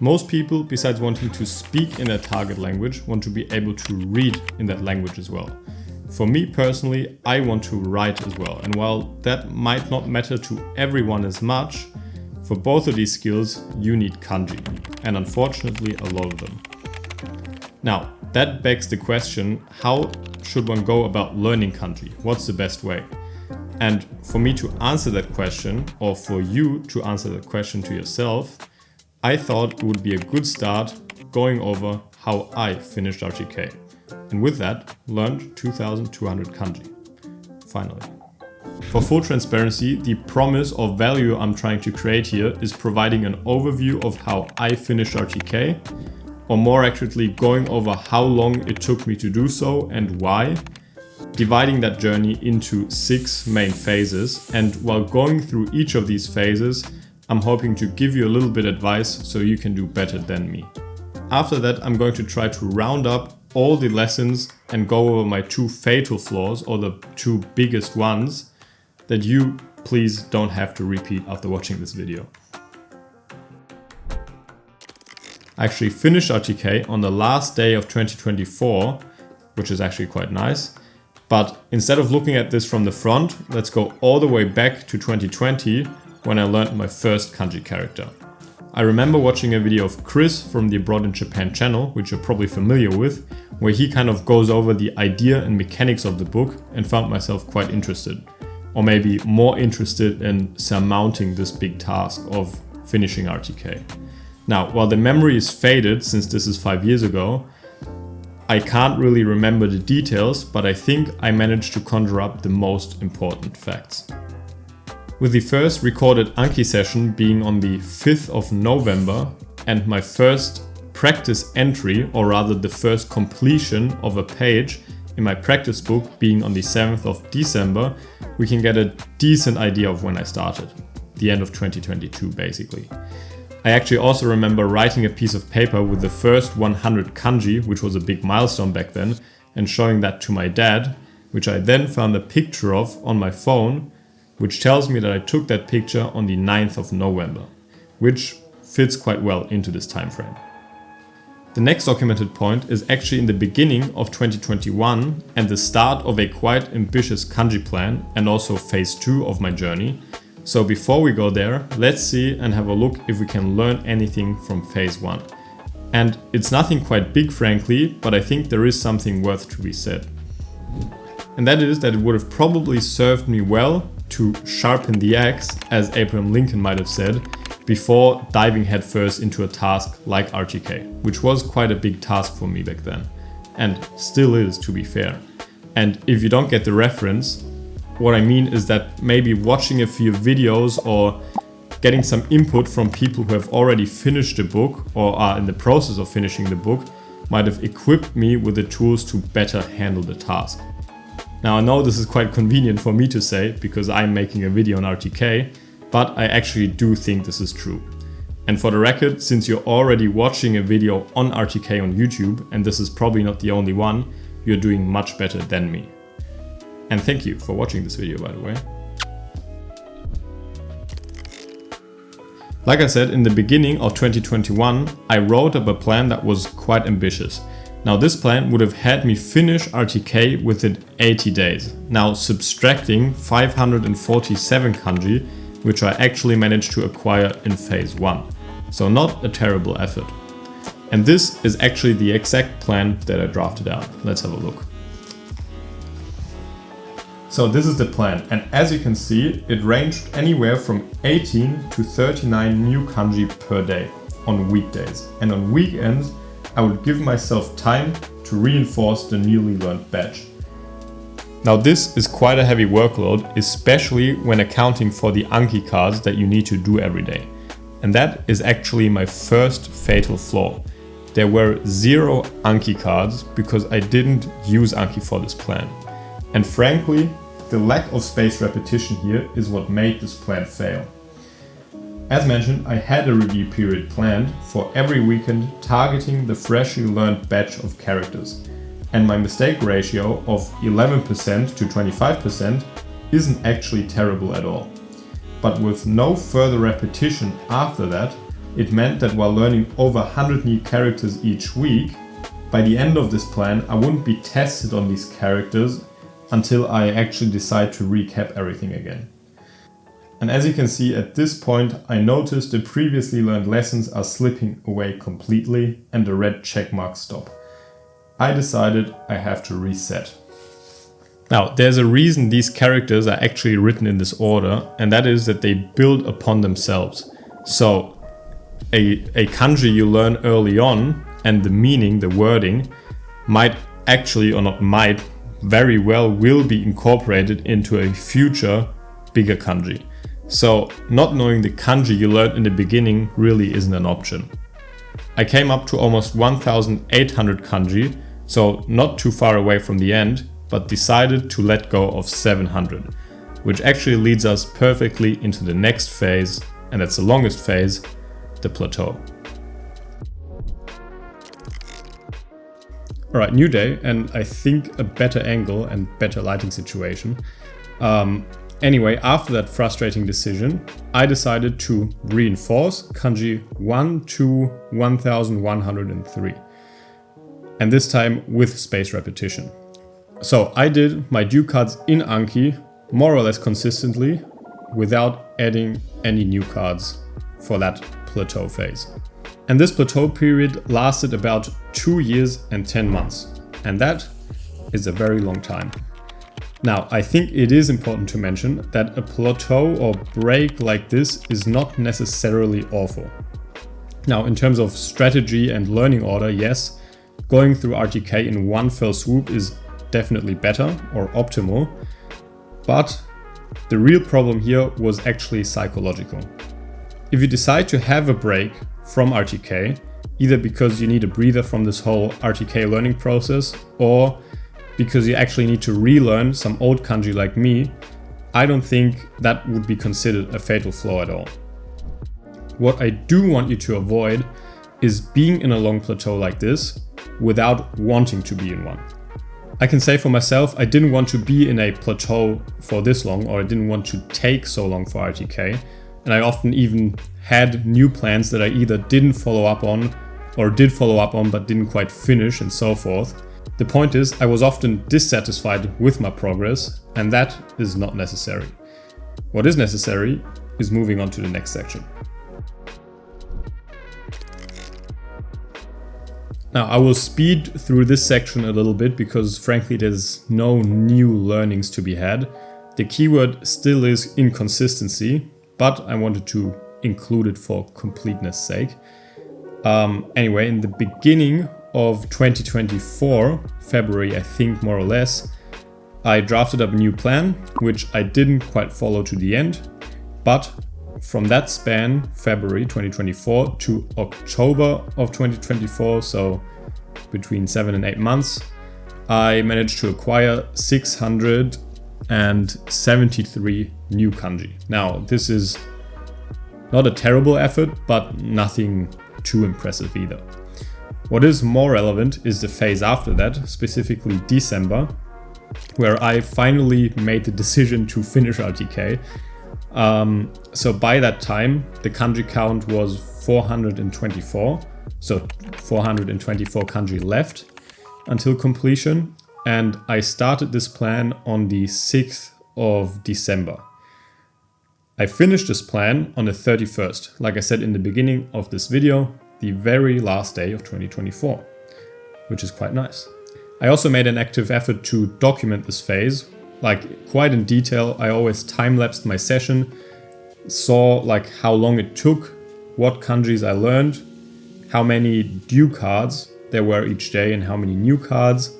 Most people, besides wanting to speak in their target language, want to be able to read in that language as well. For me personally, I want to write as well, and while that might not matter to everyone as much, for both of these skills you need kanji, and unfortunately a lot of them. Now, that begs the question, how should one go about learning kanji? What's the best way? And for me to answer that question, or for you to answer that question to yourself, I thought it would be a good start going over how I finished RTK. And with that, learned 2,200 kanji. Finally. For full transparency, the promise or value I'm trying to create here is providing an overview of how I finished RTK, or more accurately, going over how long it took me to do so and why, dividing that journey into 6 main phases, and while going through each of these phases, I'm hoping to give you a little bit of advice so you can do better than me. After that, I'm going to try to round up all the lessons and go over my 2 fatal flaws, or the 2 biggest ones, that you please don't have to repeat after watching this video. I actually finished RTK on the last day of 2024, which is actually quite nice. But instead of looking at this from the front, let's go all the way back to 2020, when I learned my first kanji character. I remember watching a video of Chris from the Abroad in Japan channel, which you're probably familiar with, where he kind of goes over the idea and mechanics of the book, and found myself quite interested. Or maybe more interested in surmounting this big task of finishing RTK. Now, while the memory is faded since this is 5 years ago, I can't really remember the details, but I think I managed to conjure up the most important facts. With the first recorded Anki session being on the 5th of November and my first practice entry, or rather the first completion of a page in my practice book being on the 7th of December, we can get a decent idea of when I started. The end of 2022 basically. I actually also remember writing a piece of paper with the first 100 kanji, which was a big milestone back then, and showing that to my dad, which I then found a picture of on my phone, which tells me that I took that picture on the 9th of November, which fits quite well into this time frame. The next documented point is actually in the beginning of 2021 and the start of a quite ambitious kanji plan, and also phase 2 of my journey. So before we go there, let's see and have a look if we can learn anything from phase 1. And it's nothing quite big frankly, but I think there is something worth to be said. And that is that it would have probably served me well to sharpen the axe, as Abraham Lincoln might have said, before diving headfirst into a task like RTK, which was quite a big task for me back then, and still is, to be fair. And if you don't get the reference, what I mean is that maybe watching a few videos or getting some input from people who have already finished the book or are in the process of finishing the book might have equipped me with the tools to better handle the task. Now I know this is quite convenient for me to say because I'm making a video on RTK, but I actually do think this is true. And for the record, since you're already watching a video on RTK on YouTube, and this is probably not the only one, you're doing much better than me. And thank you for watching this video, by the way. Like I said, in the beginning of 2021, I wrote up a plan that was quite ambitious. Now this plan would have had me finish RTK within 80 days. Now subtracting 547 kanji, which I actually managed to acquire in phase 1. So not a terrible effort. And this is actually the exact plan that I drafted out. Let's have a look. So this is the plan, and as you can see, it ranged anywhere from 18 to 39 new kanji per day on weekdays. And on weekends, I would give myself time to reinforce the newly learned batch. Now this is quite a heavy workload, especially when accounting for the Anki cards that you need to do every day. And that is actually my first fatal flaw. There were 0 Anki cards because I didn't use Anki for this plan. And frankly, the lack of spaced repetition here is what made this plan fail. As mentioned, I had a review period planned for every weekend targeting the freshly learned batch of characters. And my mistake ratio of 11% to 25% isn't actually terrible at all. But with no further repetition after that, it meant that while learning over 100 new characters each week, by the end of this plan, I wouldn't be tested on these characters until I actually decide to recap everything again. And as you can see at this point, I noticed the previously learned lessons are slipping away completely and the red check marks stop. I decided I have to reset. Now, there's a reason these characters are actually written in this order, and that is that they build upon themselves. So, a kanji you learn early on, and the meaning, the wording, might actually, or not might, very well will be incorporated into a future bigger kanji. So, not knowing the kanji you learned in the beginning really isn't an option. I came up to almost 1,800 kanji, so not too far away from the end, but decided to let go of 700, which actually leads us perfectly into the next phase, and that's the longest phase, the plateau. Alright, new day, and I think a better angle and better lighting situation. Anyway, after that frustrating decision, I decided to reinforce kanji 1 to 1103. And this time with space repetition. So I did my due cards in Anki more or less consistently without adding any new cards for that plateau phase. And this plateau period lasted about 2 years and 10 months. And that is a very long time. Now, I think it is important to mention that a plateau or break like this is not necessarily awful. Now, in terms of strategy and learning order, yes, going through RTK in one fell swoop is definitely better or optimal, but the real problem here was actually psychological. If you decide to have a break from RTK, either because you need a breather from this whole RTK learning process or because you actually need to relearn some old kanji like me, I don't think that would be considered a fatal flaw at all. What I do want you to avoid is being in a long plateau like this without wanting to be in one. I can say for myself, I didn't want to be in a plateau for this long, or I didn't want to take so long for RTK, and I often even had new plans that I either didn't follow up on or did follow up on but didn't quite finish and so forth. The point is, I was often dissatisfied with my progress, and that is not necessary. What is necessary is moving on to the next section. Now, I will speed through this section a little bit because frankly there's no new learnings to be had. The keyword still is inconsistency, but I wanted to include it for completeness sake. Anyway, in the beginning of 2024, February I think more or less, I drafted up a new plan, which I didn't quite follow to the end, but from that span, February 2024 to October of 2024, so between 7 and 8 months, I managed to acquire 673 new kanji. Now, this is not a terrible effort, but nothing too impressive either. What is more relevant is the phase after that, specifically December, where I finally made the decision to finish RTK. So by that time, the kanji count was 424, so 424 kanji left until completion, and I started this plan on the 6th of December. I finished this plan on the 31st, like I said in the beginning of this video, the very last day of 2024, which is quite nice. I also made an active effort to document this phase, like quite in detail. I always time-lapsed my session, saw like how long it took, what kanjis I learned, how many due cards there were each day and how many new cards,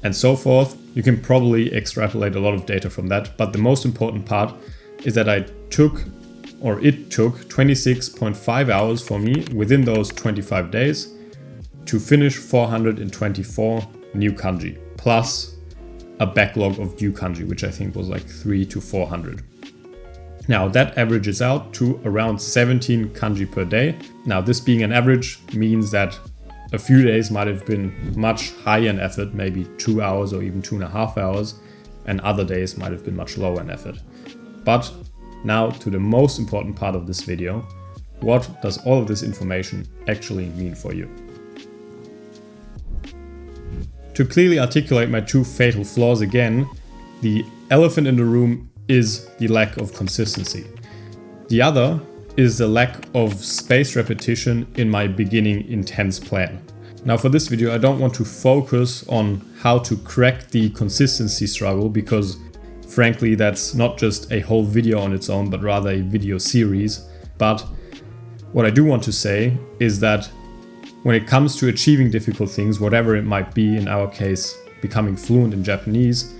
and so forth. You can probably extrapolate a lot of data from that, but the most important part is that it took 26.5 hours for me within those 25 days to finish 424 new kanji, plus a backlog of due kanji, which I think was like 300 to 400. Now that averages out to around 17 kanji per day. Now this being an average means that a few days might have been much higher in effort, maybe 2 hours or even 2.5 hours, and other days might have been much lower in effort. But now to the most important part of this video, what does all of this information actually mean for you? To clearly articulate my two fatal flaws again, the elephant in the room is the lack of consistency. The other is the lack of spaced repetition in my beginning intense plan. Now for this video, I don't want to focus on how to crack the consistency struggle because frankly, that's not just a whole video on its own, but rather a video series. But what I do want to say is that when it comes to achieving difficult things, whatever it might be, in our case, becoming fluent in Japanese,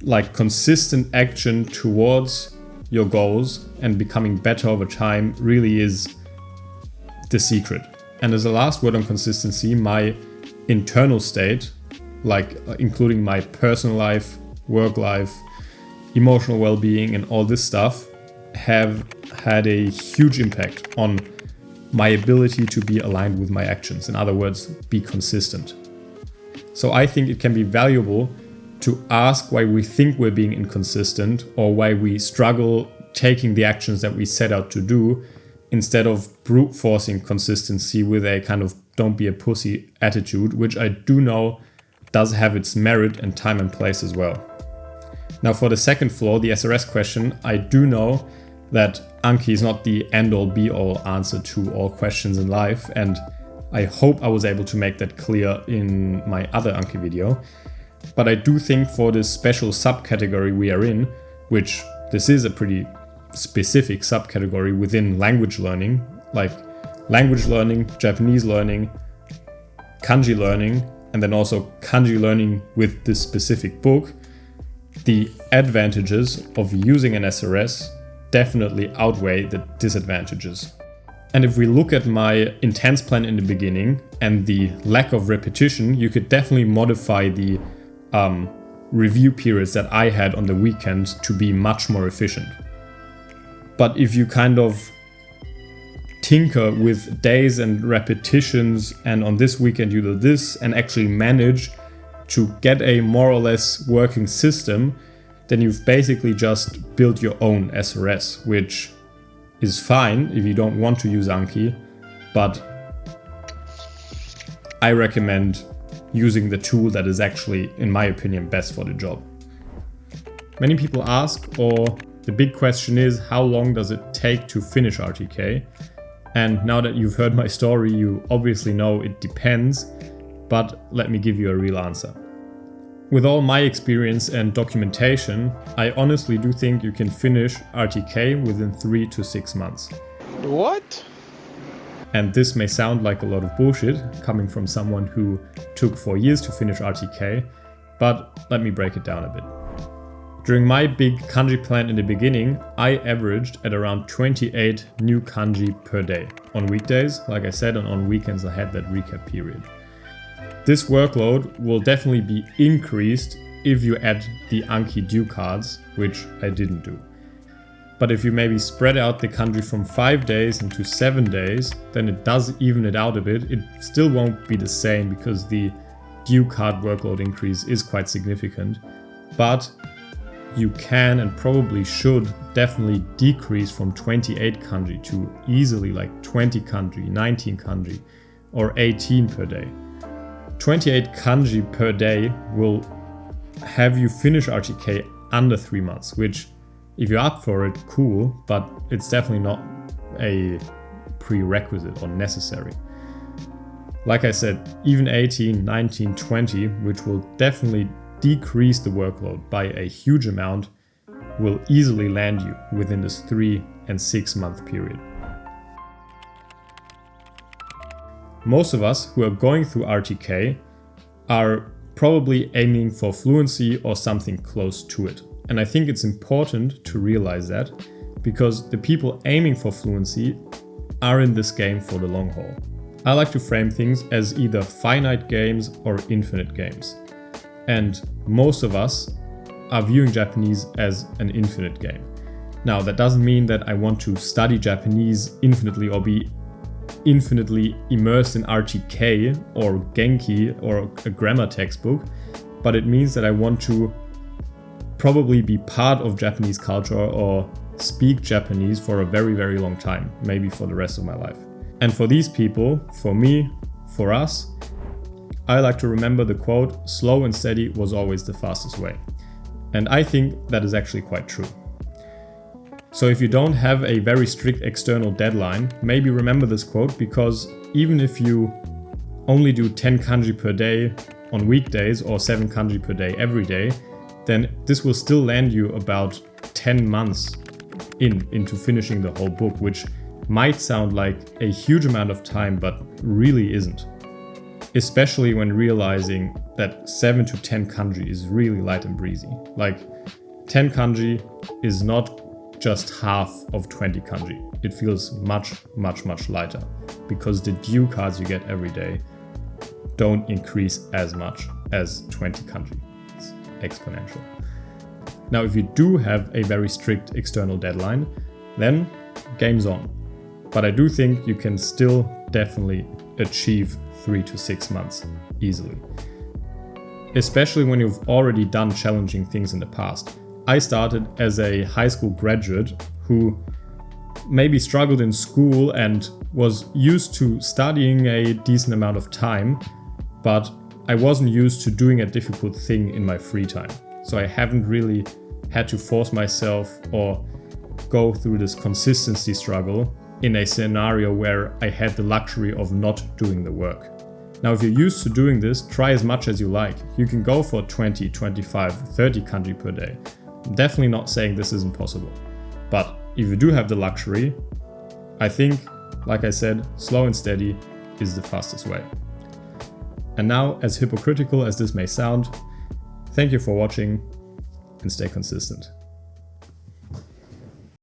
like consistent action towards your goals and becoming better over time really is the secret. And as a last word on consistency, my internal state, like including my personal life, work life, emotional well-being and all this stuff, have had a huge impact on my ability to be aligned with my actions. In other words, be consistent. So I think it can be valuable to ask why we think we're being inconsistent or why we struggle taking the actions that we set out to do, instead of brute forcing consistency with a kind of don't be a pussy attitude, which I do know does have its merit and time and place as well. Now for the second flaw, the SRS question, I do know that Anki is not the end-all be-all answer to all questions in life, and I hope I was able to make that clear in my other Anki video. But I do think for this special subcategory we are in, which this is a pretty specific subcategory within language learning, like language learning, Japanese learning, kanji learning, and then also kanji learning with this specific book, the advantages of using an SRS definitely outweigh the disadvantages. And if we look at my intense plan in the beginning and the lack of repetition, you could definitely modify the review periods that I had on the weekend to be much more efficient. But if you kind of tinker with days and repetitions and on this weekend you do this and actually manage to get a more or less working system, then you've basically just built your own SRS, which is fine if you don't want to use Anki, but I recommend using the tool that is actually, in my opinion, best for the job. Many people ask, or the big question is, how long does it take to finish RTK? And now that you've heard my story, you obviously know it depends, but let me give you a real answer. With all my experience and documentation, I honestly do think you can finish RTK within 3 to 6 months. What? And this may sound like a lot of bullshit coming from someone who took 4 years to finish RTK, but let me break it down a bit. During my big kanji plan in the beginning, I averaged at around 28 new kanji per day. On weekdays, like I said, and on weekends I had that recap period. This workload will definitely be increased if you add the Anki due cards, which I didn't do. But if you maybe spread out the kanji from 5 days into 7 days, then it does even it out a bit. It still won't be the same because the due card workload increase is quite significant. But you can and probably should definitely decrease from 28 kanji to easily like 20 kanji, 19 kanji, or 18 per day. 28 kanji per day will have you finish RTK under 3 months, which if you're up for it, cool, but it's definitely not a prerequisite or necessary. Like I said, even 18, 19, 20, which will definitely decrease the workload by a huge amount, will easily land you within this 3 and 6 month period. Most of us who are going through RTK are probably aiming for fluency or something close to it. And I think it's important to realize that because the people aiming for fluency are in this game for the long haul. I like to frame things as either finite games or infinite games. And most of us are viewing Japanese as an infinite game. Now, that doesn't mean that I want to study Japanese infinitely or be infinitely immersed in RTK or Genki or a grammar textbook, but it means that I want to probably be part of Japanese culture or speak Japanese for a very, very long time, maybe for the rest of my life. And for these people, for me, for us, I like to remember the quote, "Slow and steady was always the fastest way." And I think that is actually quite true. So if you don't have a very strict external deadline, maybe remember this quote, because even if you only do 10 kanji per day on weekdays or 7 kanji per day every day, then this will still land you about 10 months into finishing the whole book, which might sound like a huge amount of time, but really isn't. Especially when realizing that 7 to 10 kanji is really light and breezy. Like 10 kanji is not just half of 20 kanji. It feels much, much, much lighter because the due cards you get every day don't increase as much as 20 kanji. It's exponential. Now, if you do have a very strict external deadline, then game's on. But I do think you can still definitely achieve 3 to 6 months easily. Especially when you've already done challenging things in the past. I started as a high school graduate who maybe struggled in school and was used to studying a decent amount of time, but I wasn't used to doing a difficult thing in my free time. So I haven't really had to force myself or go through this consistency struggle in a scenario where I had the luxury of not doing the work. Now, if you're used to doing this, try as much as you like. You can go for 20, 25, 30 kanji per day. I'm definitely not saying this isn't possible. But if you do have the luxury, I think, like I said, slow and steady is the fastest way. And now, as hypocritical as this may sound, thank you for watching and stay consistent.